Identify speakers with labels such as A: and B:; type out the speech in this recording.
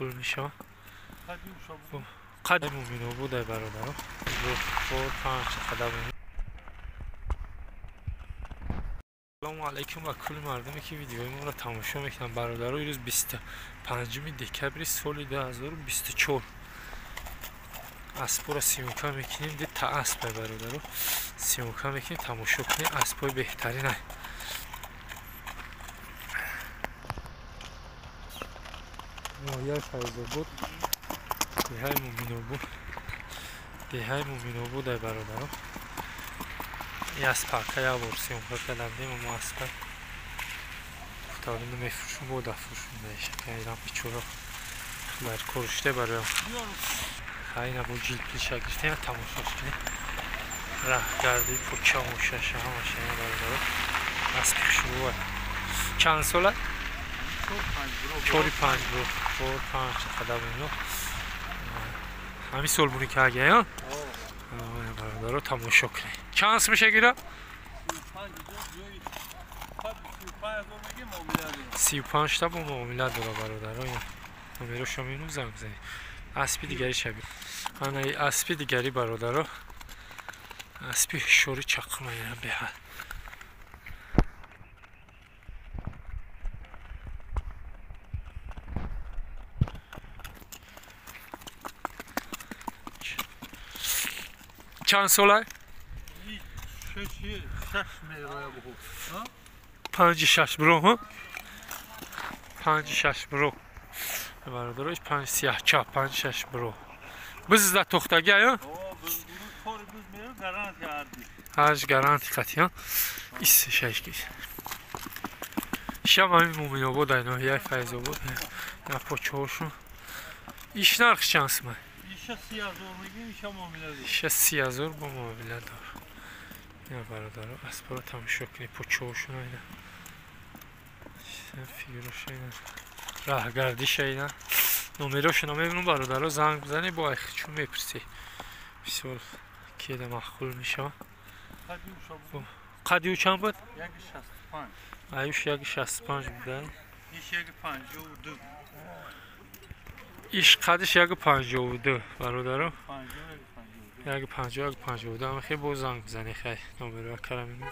A: معقول میشه. قدم مینو بوده برادرم. فور پنج قدم. سلام علیکم و کل مردمی که ویدیوی ما را تماشا میکنن برادران. روز 25 دکبر سال 2024 اسب را سیموکا میکنیم. دید تا اسب برادران سیموکا میکنیم تماشا کنیم. اسبای بهترینه. مایه فیضا بود دیهای مومینو بود. دیهای مومینو بود برادران. این اسب پاکه یا بار سیموکا کلندیم اما اسب تارینو میفروشون بود افروشون میشه که ایران پیچورا بر کرشته برای خیلی نبود جیل پیش گرفتیم تماشاش کنیم. راه گردی پوچه موشه شه هماشه این برادران اسب شروع بود. چند ساله؟ 4-5 برو 4-5 قدم اینو همین سال بونی که اگه یا برادران تماشا کنیم. چند اسب میشه گیره؟ 35 تا با معامله داره برادران. نمیرو شما اینو زنگ بزنید. اسبی دیگری شبیه آنه اسبی دیگری برادران. اسبی شوری چقمه هم به حال. چند ساله؟ 5-6 برو ها 5-6 برو برادرش 5-3 چاپ 5-6 برو بزد تختگی ها هاش گارانتی قطعی ها ایست شش کی شما این مومن بود اینا یک فیض بود نه پوچه‌شون ایش نرخ شانس من ایش 30,000 میگیم ایش معامله ایش 30,000 با معامله دار. یا برادران اسب را تماشا کنید پوچه‌شون اینا فیگورش اینا راه گردیش اینا نمره‌شون رو میبینم برادران زنگ بزنی با چون میپرسی بسیار که ده معقول میشه. قدیو چند بود؟ 165 ایوش 165 بوده. ایش 152 ایش قدش 152 برادران 152 152 همه خیلی با زنگ بزنی خیلی نمره کرم